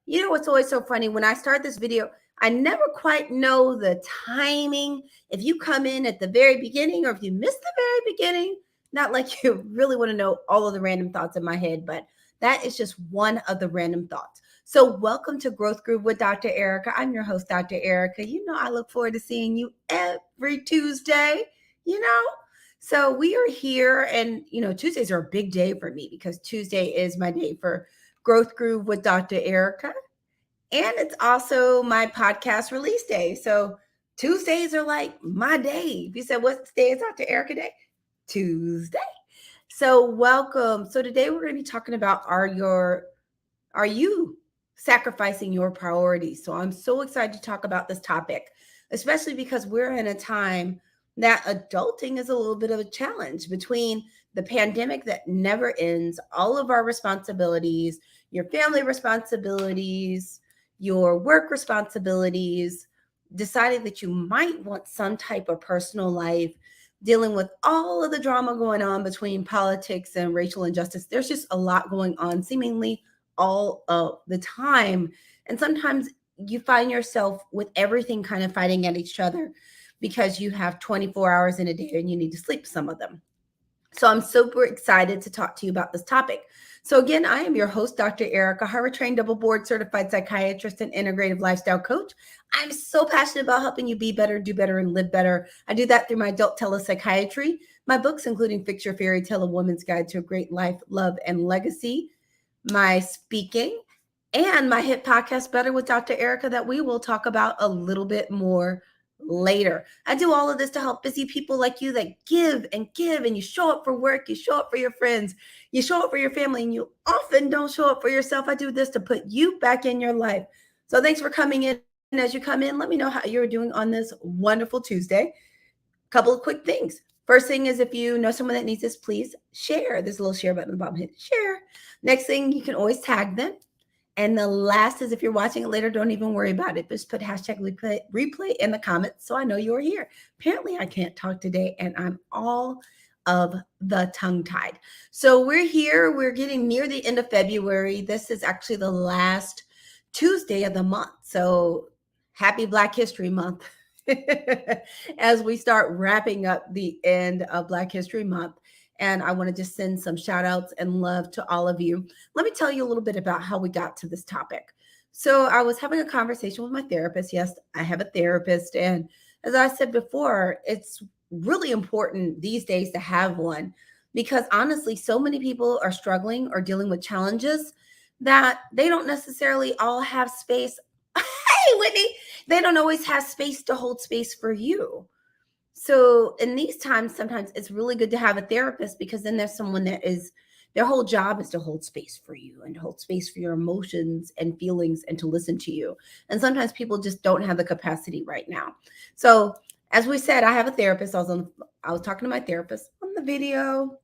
You know what's always so funny? When I start this video, I never quite know the timing. If you come in at the very beginning or if you miss the very beginning, not like you really want to know all of the random thoughts in my head, but that is just one of the random thoughts. So, welcome to Growth Group with Dr. Ericka. I'm your host, Dr. Ericka. You know, I look forward to seeing you every Tuesday, you know? So, we are here, and Tuesdays are a big day for me because Tuesday is my day for Growth Groove with Dr. Ericka. And it's also my podcast release day. So Tuesdays are like my day. If you said, what day is Dr. Ericka Day? Tuesday. So welcome. So today we're going to be talking about are you sacrificing your priorities? So I'm so excited to talk about this topic, especially because we're in a time that adulting is a little bit of a challenge between the pandemic that never ends, all of our responsibilities, your family responsibilities, your work responsibilities, deciding that you might want some type of personal life, dealing with all of the drama going on between politics and racial injustice. There's just a lot going on seemingly all of the time. And sometimes you find yourself with everything kind of fighting at each other because you have 24 hours in a day and you need to sleep some of them. So I'm super excited to talk to you about this topic. So again, I am your host, Dr. Ericka, Harvard-trained, double board certified psychiatrist and integrative lifestyle coach. I'm so passionate about helping you be better, do better, and live better. I do that through my adult telepsychiatry, my books, including Fix Your Fairy Tale, A Woman's Guide to a Great Life, Love, and Legacy, my speaking, and my hit podcast, Better with Dr. Ericka, that we will talk about a little bit more later. I do all of this to help busy people like you that give, and you show up for work, you show up for your friends, you show up for your family, and you often don't show up for yourself. I do this to put you back in your life. So thanks for coming in. As you come in, let me know how you're doing on this wonderful Tuesday. Couple of quick things. First thing is, if you know someone that needs this, please share. There's a little share button at the bottom. Hit share. Next thing, you can always tag them. And the last is, if you're watching it later, don't even worry about it. Just put hashtag replay in the comments so I know you're here. Apparently, I can't talk today, and I'm all of the tongue-tied. So we're here. We're getting near the end of February. This is actually the last Tuesday of the month. So happy Black History Month as we start wrapping up the end of Black History Month. And I want to just send some shout outs and love to all of you. Let me tell you a little bit about how we got to this topic. So I was having a conversation with my therapist. Yes, I have a therapist. And as I said before, it's really important these days to have one because honestly, so many people are struggling or dealing with challenges that they don't necessarily all have space. Hey, Whitney, they don't always have space to hold space for you. So in these times, sometimes it's really good to have a therapist because then there's someone that is, their whole job is to hold space for you and to hold space for your emotions and feelings and to listen to you. And sometimes people just don't have the capacity right now. So as we said, I have a therapist. I was talking to my therapist on the video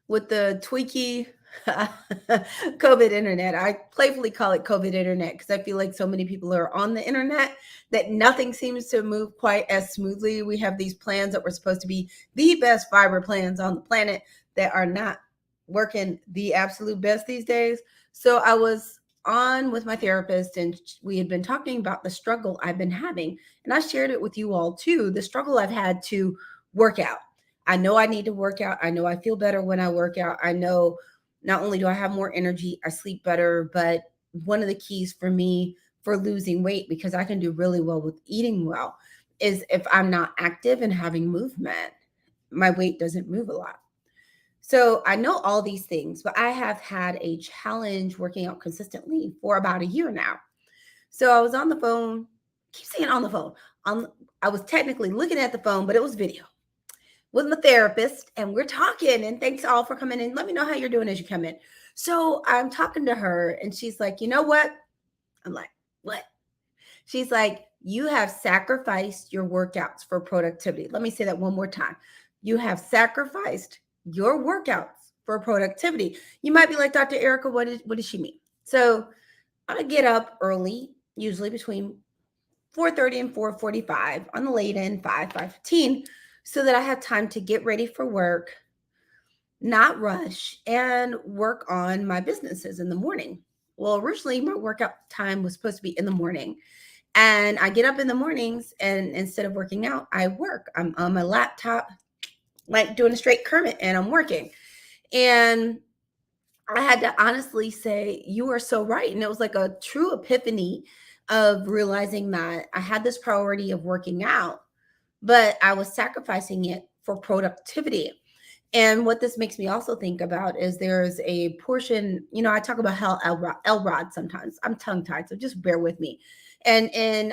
with the tweaky COVID internet. I playfully call it COVID internet because I feel like so many people are on the internet that nothing seems to move quite as smoothly. We have these plans that were supposed to be the best fiber plans on the planet that are not working the absolute best these days. So I was on with my therapist and we had been talking about the struggle I've been having. And I shared it with you all too, the struggle I've had to work out. I know I need to work out. I know I feel better when I work out. I know not only do I have more energy, I sleep better, but one of the keys for me for losing weight, because I can do really well with eating well, is if I'm not active and having movement, my weight doesn't move a lot. So I know all these things, but I have had a challenge working out consistently for about a year now. So I was on the phone, keep saying on the phone. I was technically looking at the phone, but it was video with my therapist and we're talking, and thanks all for coming in. Let me know how you're doing as you come in. So I'm talking to her and she's like, you know what? I'm like, what? She's like, you have sacrificed your workouts for productivity. Let me say that one more time. You have sacrificed your workouts for productivity. You might be like, Dr. Ericka, what does she mean? So I get up early, usually between 4:30 and 4:45 on the late end, 5:15, so that I have time to get ready for work, not rush, and work on my businesses in the morning. Well, originally my workout time was supposed to be in the morning. And I get up in the mornings and instead of working out, I work. I'm on my laptop, like doing a straight Kermit, and I'm working. And I had to honestly say, you are so right. And it was like a true epiphany of realizing that I had this priority of working out, but I was sacrificing it for productivity. And what this makes me also think about is there's a portion, I talk about hell Elrod sometimes. I'm tongue tied, so just bear with me. And in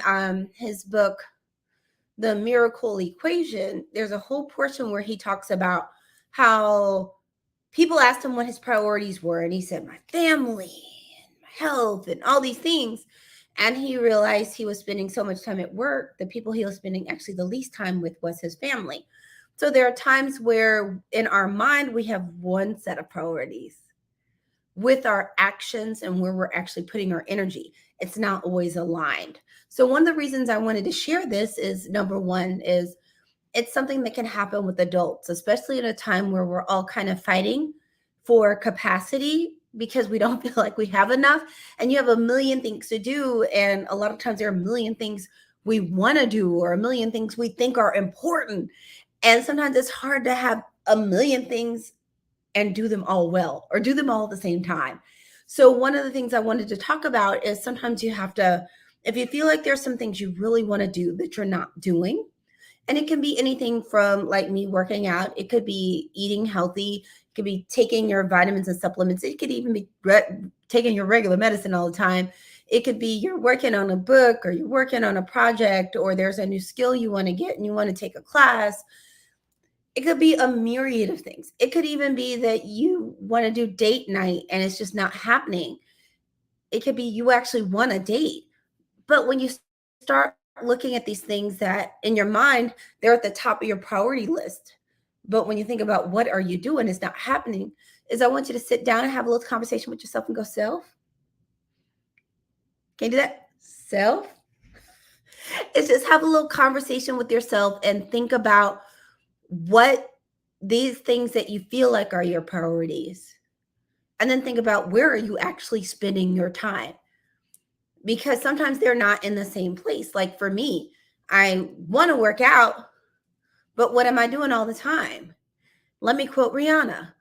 his book, The Miracle Equation, there's a whole portion where he talks about how people asked him what his priorities were. And he said, my family and my health and all these things. And he realized he was spending so much time at work. The people he was spending actually the least time with was his family. So there are times where in our mind, we have one set of priorities with our actions and where we're actually putting our energy. It's not always aligned. So one of the reasons I wanted to share this is number one is it's something that can happen with adults, especially at a time where we're all kind of fighting for capacity because we don't feel like we have enough and you have a million things to do. And a lot of times there are a million things we want to do or a million things we think are important. And sometimes it's hard to have a million things and do them all well or do them all at the same time. So, one of the things I wanted to talk about is sometimes you have to, if you feel like there's some things you really want to do that you're not doing, and it can be anything from like me working out, it could be eating healthy, it could be taking your vitamins and supplements, it could even be taking your regular medicine all the time. It could be you're working on a book or you're working on a project or there's a new skill you want to get and you want to take a class. It could be a myriad of things. It could even be that you want to do date night and it's just not happening. It could be you actually want a date. But when you start looking at these things that in your mind, they're at the top of your priority list. But when you think about what are you doing, it's not happening, is I want you to sit down and have a little conversation with yourself and go, self, can you do that? Self? It's just have a little conversation with yourself and think about what these things that you feel like are your priorities. And then think about where are you actually spending your time? Because sometimes they're not in the same place. Like for me, I want to work out, but what am I doing all the time? Let me quote Rihanna: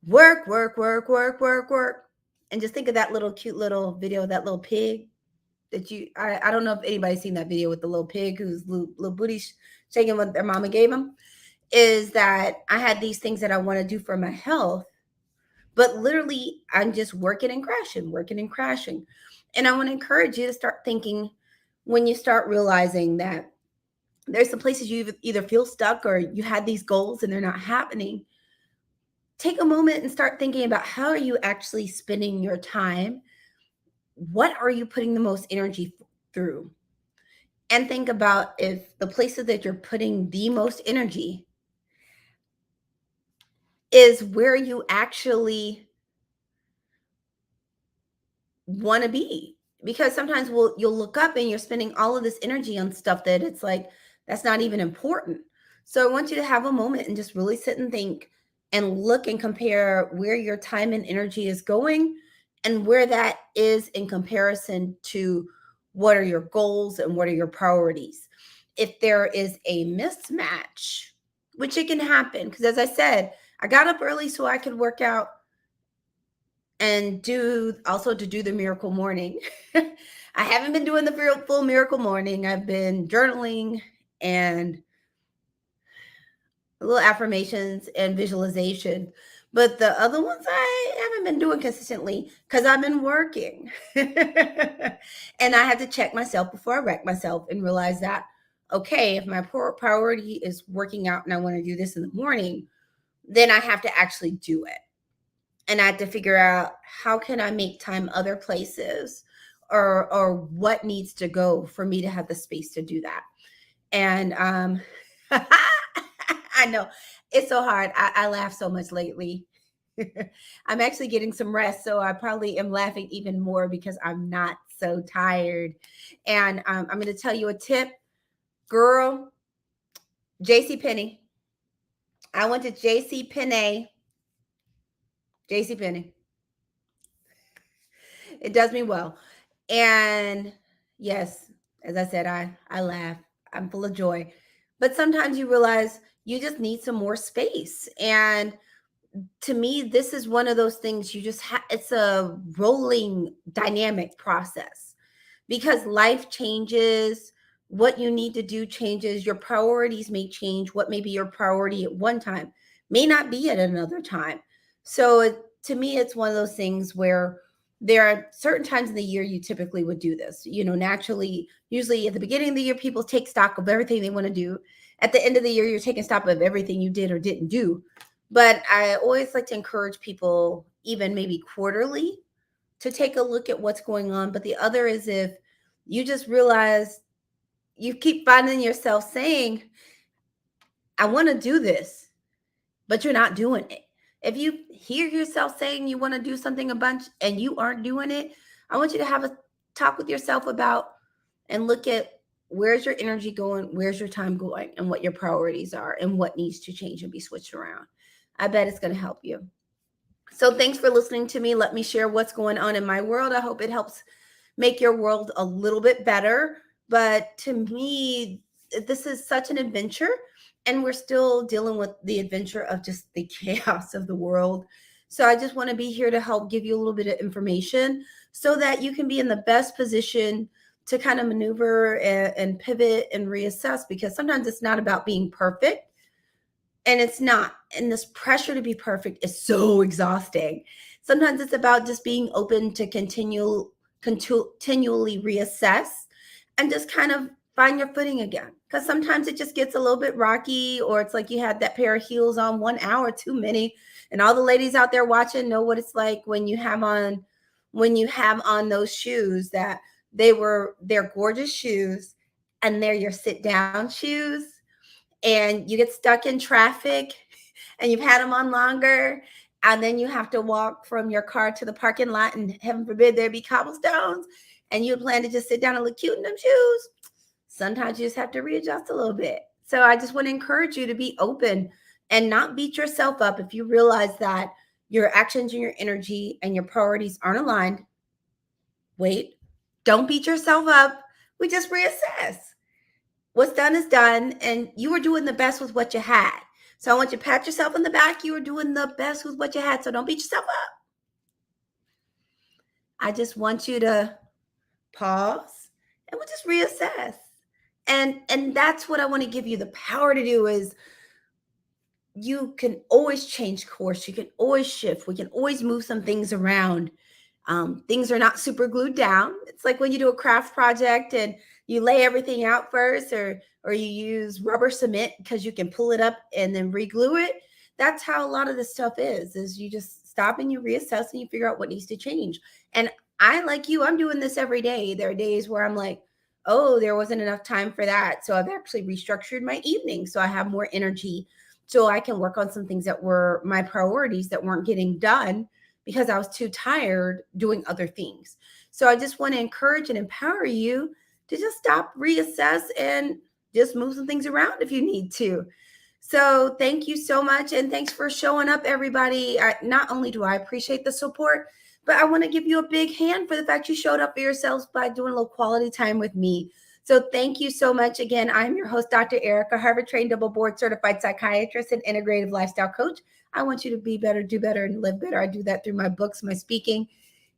work, work, work, work, work, work. And just think of that little cute little video, that little pig that I don't know if anybody's seen that video with the little pig whose little booty shaking what their mama gave him. Is that I had these things that I want to do for my health, but literally I'm just working and crashing, working and crashing. And I want to encourage you to start thinking when you start realizing that there's some places you either feel stuck or you had these goals and they're not happening. Take a moment and start thinking about how are you actually spending your time? What are you putting the most energy through? And think about if the places that you're putting the most energy is where you actually want to be, because sometimes you'll look up and you're spending all of this energy on stuff that it's like that's not even important. So I want you to have a moment and just really sit and think and look and compare where your time and energy is going and where that is in comparison to what are your goals and what are your priorities. If there is a mismatch, which it can happen, because as I said, I got up early so I could work out and to do the miracle morning. I haven't been doing the full miracle morning. I've been journaling and little affirmations and visualization. But the other ones I haven't been doing consistently because I've been working. And I had to check myself before I wreck myself and realize that, okay, if my priority is working out and I want to do this in the morning, then I have to actually do it. And I had to figure out how can I make time other places or what needs to go for me to have the space to do that. And I know it's so hard. I laugh so much lately. I'm actually getting some rest, so I probably am laughing even more because I'm not so tired. And I'm going to tell you a tip, girl. JC Penney. I went to JC Penney. JC Penney. It does me well. And yes, as I said, I laugh. I'm full of joy. But sometimes you realize you just need some more space. And to me, this is one of those things you just have, it's a rolling dynamic process because life changes. What you need to do changes. Your priorities may change. What may be your priority at one time may not be at another time. So to me, it's one of those things where there are certain times in the year you typically would do this. Naturally, usually at the beginning of the year, people take stock of everything they want to do. At the end of the year, you're taking stock of everything you did or didn't do. But I always like to encourage people, even maybe quarterly, to take a look at what's going on. But the other is if you just realize you keep finding yourself saying, I want to do this, but you're not doing it. If you hear yourself saying you want to do something a bunch and you aren't doing it, I want you to have a talk with yourself about and look at where's your energy going, where's your time going, and what your priorities are and what needs to change and be switched around. I bet it's going to help you. So thanks for listening to me. Let me share what's going on in my world. I hope it helps make your world a little bit better. But to me, this is such an adventure, and we're still dealing with the adventure of just the chaos of the world. So I just want to be here to help give you a little bit of information so that you can be in the best position to kind of maneuver and pivot and reassess, because sometimes it's not about being perfect. And it's not. And this pressure to be perfect is so exhausting. Sometimes it's about just being open to continually reassess and just kind of find your footing again. Because sometimes it just gets a little bit rocky, or it's like you had that pair of heels on 1 hour too many. And all the ladies out there watching know what it's like when you have on those shoes that they're gorgeous shoes and they're your sit down shoes, and you get stuck in traffic and you've had them on longer, and then you have to walk from your car to the parking lot, and heaven forbid there be cobblestones, and you plan to just sit down and look cute in them shoes. Sometimes you just have to readjust a little bit. So I just want to encourage you to be open and not beat yourself up if you realize that your actions and your energy and your priorities aren't aligned. Wait, don't beat yourself up. We just reassess. What's done is done, and you were doing the best with what you had. So I want you to pat yourself on the back. You were doing the best with what you had, so don't beat yourself up. I just want you to pause and we'll just reassess. And that's what I want to give you the power to do is you can always change course. You can always shift. We can always move some things around. Things are not super glued down. It's like when you do a craft project and you lay everything out first, or you use rubber cement because you can pull it up and then re-glue it. That's how a lot of this stuff is you just stop and you reassess and you figure out what needs to change. And I, like you, I'm doing this every day. There are days where I'm like, oh, there wasn't enough time for that. So I've actually restructured my evening so I have more energy so I can work on some things that were my priorities that weren't getting done because I was too tired doing other things. So I just want to encourage and empower you to just stop, reassess, and just move some things around if you need to. So thank you so much. And thanks for showing up, everybody. Not only do I appreciate the support, but I want to give you a big hand for the fact you showed up for yourselves by doing a little quality time with me. So thank you so much. Again, I'm your host, Dr. Ericka, Harvard-trained, double board certified psychiatrist and integrative lifestyle coach. I want you to be better, do better, and live better. I do that through my books, my speaking,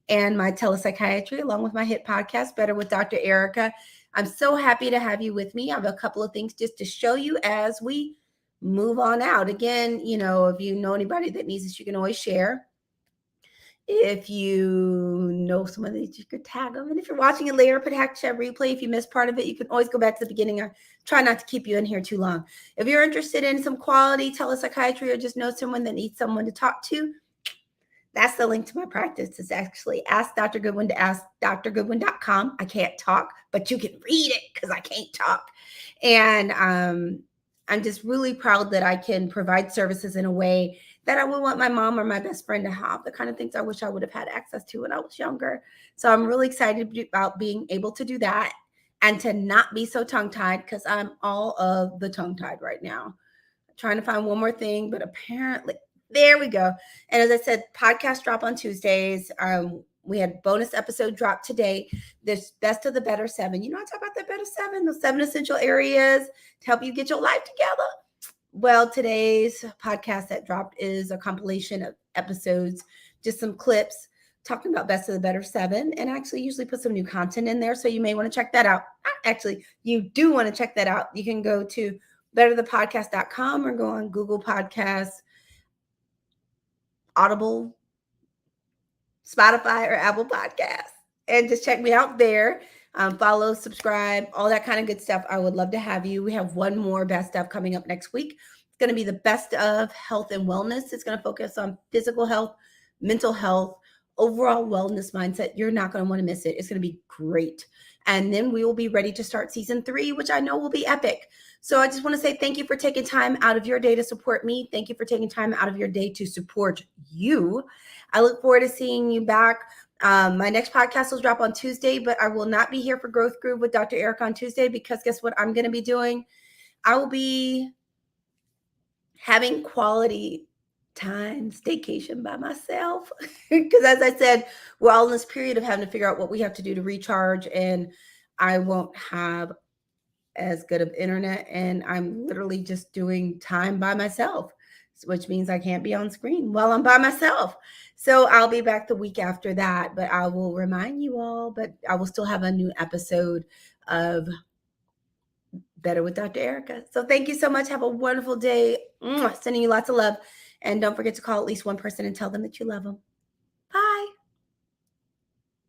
and my telepsychiatry, along with my hit podcast, Better with Dr. Ericka. I'm so happy to have you with me. I have a couple of things just to show you as we move on out. Again, if you know anybody that needs this, you can always share. If you know someone that you could tag them. And if you're watching it later, put hashtag replay. If you missed part of it, you can always go back to the beginning. I try not to keep you in here too long. If you're interested in some quality telepsychiatry or just know someone that needs someone to talk to, that's the link to my practice. It's actually Ask Dr. Goodwin to AskDrGoodwin.com. I can't talk, but you can read it because I can't talk. And I'm just really proud that I can provide services in a way that I would want my mom or my best friend to have, the kind of things I wish I would have had access to when I was younger. So I'm really excited about being able to do that and to not be so tongue-tied, because I'm all of the tongue-tied right now. I'm trying to find one more thing, but apparently, there we go. And as I said, podcasts drop on Tuesdays. We had bonus episode drop today. This best of the better 7. You know, I talk about the better 7, the 7 essential areas to help you get your life together. Well, today's podcast that dropped is a compilation of episodes, just some clips talking about best of the better 7, and I actually usually put some new content in there, so you may want to check that out. Actually, you do want to check that out. You can go to betterthepodcast.com or go on Google Podcasts, Audible, Spotify, or Apple Podcasts, and just check me out there. Follow, subscribe, all that kind of good stuff. I would love to have you. We have one more best stuff coming up next week. It's going to be the best of health and wellness. It's going to focus on physical health, mental health, overall wellness mindset. You're not going to want to miss it. It's going to be great. And then we will be ready to start season 3, which I know will be epic. So I just want to say thank you for taking time out of your day to support me. Thank you for taking time out of your day to support you. I look forward to seeing you back. My next podcast will drop on Tuesday, but I will not be here for Growth Groove with Dr. Ericka on Tuesday, because guess what I'm going to be doing? I will be having quality time staycation by myself, because as I said, we're all in this period of having to figure out what we have to do to recharge, and I won't have as good of internet, and I'm literally just doing time by myself, which means I can't be on screen while I'm by myself. So I'll be back the week after that, but I will remind you all, but I will still have a new episode of Better with Dr. Ericka. So thank you so much. Have a wonderful day. Sending you lots of love. And don't forget to call at least one person and tell them that you love them.